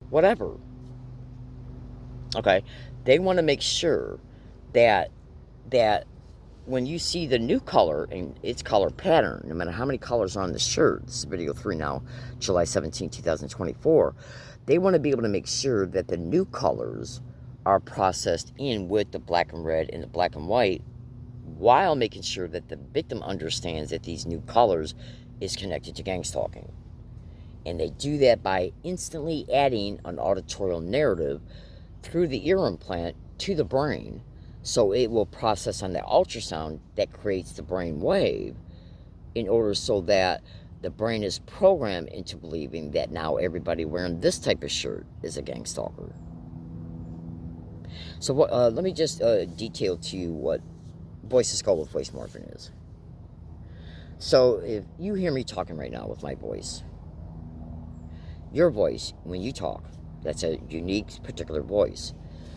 whatever. Okay, they want to make sure that that when you see the new color and its color pattern, no matter how many colors are on the shirt, this is video 3 now, July 17, 2024, they want to be able to make sure that the new colors are processed in with the black and red and the black and white, while making sure that the victim understands that these new colors is connected to gang stalking. And they do that by instantly adding an auditorial narrative through the ear implant to the brain, so it will process on the ultrasound that creates the brain wave, in order so that the brain is programmed into believing that now everybody wearing this type of shirt is a gang stalker. So let me just detail to you what voice to skull with voice morphing is. So if you hear me talking right now with my voice, your voice, when you talk, that's a unique, particular voice.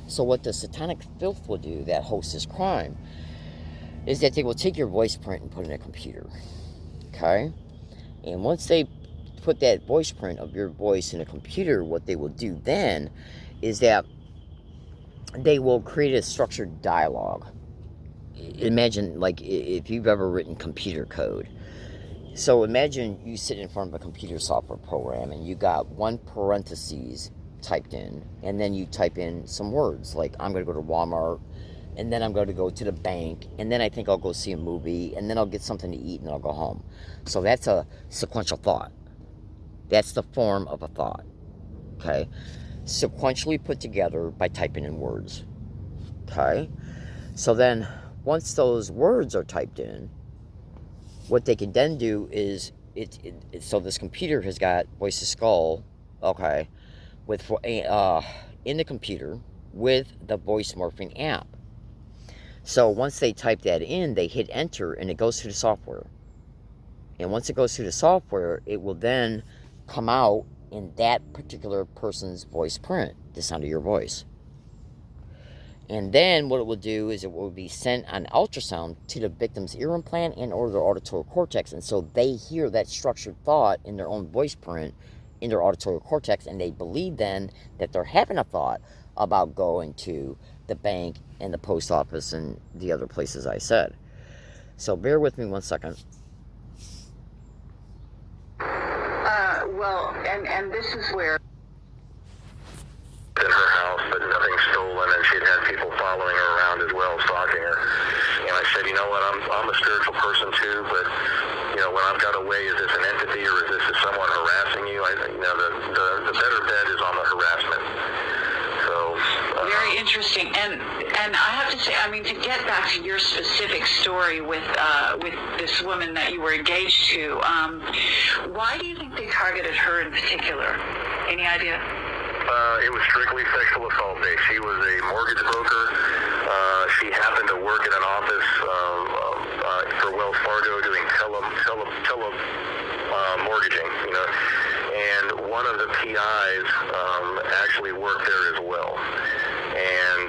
So what the satanic filth will do that hosts this crime is that they will take your voice print and put it in a computer. Okay? And once they put that voice print of your voice in a computer, what they will do then is that they will create a structured dialogue. Imagine, like, if you've ever written computer code. So imagine you sit in front of a computer software program and you got one parentheses typed in, and then you type in some words like, I'm going to go to Walmart, and then I'm going to go to the bank, and then I think I'll go see a movie, and then I'll get something to eat, and I'll go home. So that's a sequential thought. That's the form of a thought. Okay? Sequentially put together by typing in words. Okay? So then, once those words are typed in, what they can then do is, so this computer has got voice to skull, okay, with in the computer with the voice morphing app. So once they type that in, they hit enter and it goes through the software. And once it goes through the software, it will then come out in that particular person's voice print, the sound of your voice. And then what it will do is it will be sent on ultrasound to the victim's ear implant and or their auditory cortex. And so they hear that structured thought in their own voice print in their auditory cortex, and they believe then that they're having a thought about going to the bank and the post office and the other places I said. So bear with me 1 second. Well, and this is where in her house, but nothing stolen, and she'd had people following her around as well, stalking her. And I said, you know what, I'm a spiritual person too, but when I've got away, is this an entity or is this someone harassing you? The better bet is on the harassment. So very interesting, and I have to say, I mean, to get back to your specific story with this woman that you were engaged to, why do you think they targeted her in particular? Any idea? It was strictly sexual assault based. She was a mortgage broker. She happened to work in an office for Wells Fargo doing mortgaging, and one of the PIs actually worked there as well. And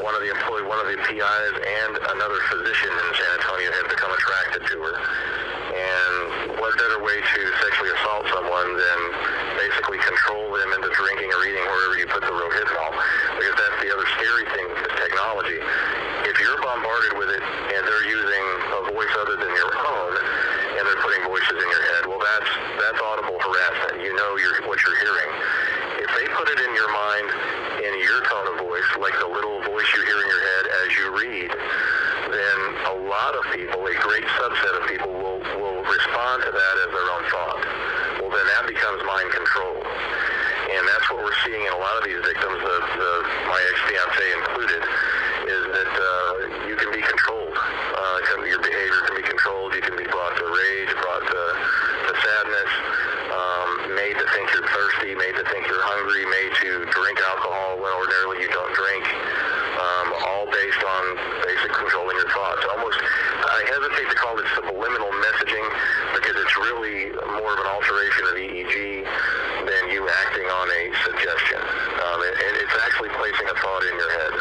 one of the PIs and another physician in San Antonio had become attracted to her. And what better way to sexually assault someone than basically control them into drinking or eating wherever you put the rohypnol? Because that's the other scary thing with this technology. If you're bombarded with it and they're using a voice other than your own, and they're putting voices in your head, well, that's audible harassment. You know what you're hearing. If they put it in your mind in your tone of voice, like the little voice you hear in your head as you read, then a lot of people, a great subset of people, will respond to that as their own thought. Well, then that becomes mind control. And that's what we're seeing in a lot of these victims, my ex-fiance included, is that you can be controlled. Your behavior can be controlled. You can be brought to rage, brought to sadness, made to think you're thirsty, made to think you're hungry, made to drink alcohol when ordinarily you don't drink, all based on basic controlling your thoughts. Almost, I hesitate to call it subliminal messaging because it's really more of an alteration of EEG than you acting on a suggestion. It's actually placing a thought in your head.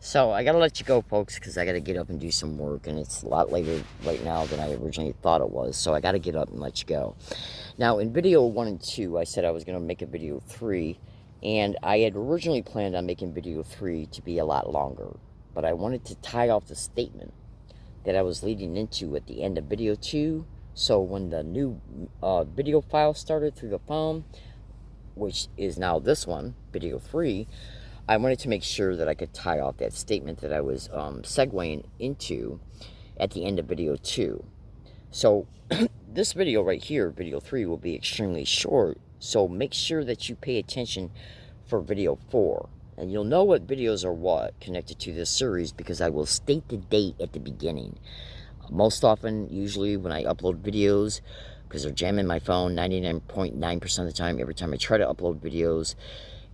So I gotta let you go, folks, because I gotta get up and do some work, and it's a lot later right now than I originally thought it was. So I gotta get up and let you go. Now, in video 1 and 2, I said I was gonna make a video 3, and I had originally planned on making video 3 to be a lot longer, but I wanted to tie off the statement that I was leading into at the end of video 2. So when the new video file started through the phone, which is now this one, video 3, I wanted to make sure that I could tie off that statement that I was segueing into at the end of video 2. So this video right here, video 3, will be extremely short, so make sure that you pay attention for video 4. And you'll know what videos are what connected to this series because I will state the date at the beginning. Most often, usually when I upload videos, because they're jamming my phone 99.9% of the time, every time I try to upload videos.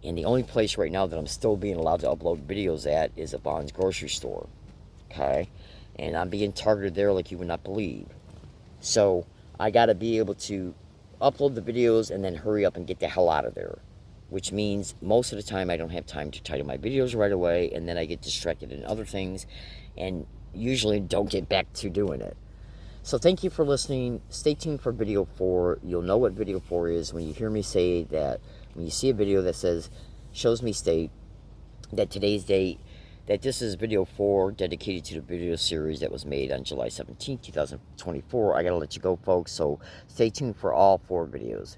And the only place right now that I'm still being allowed to upload videos at is a Vons grocery store. Okay? And I'm being targeted there like you would not believe. So I got to be able to upload the videos and then hurry up and get the hell out of there. Which means most of the time I don't have time to title my videos right away, and then I get distracted in other things and usually don't get back to doing it. So thank you for listening. Stay tuned for video 4. You'll know what video 4 is when you hear me say that. When you see a video that says, shows me state that today's date, that this is video 4 dedicated to the video series that was made on July 17, 2024. I gotta let you go, folks, so stay tuned for all 4 videos.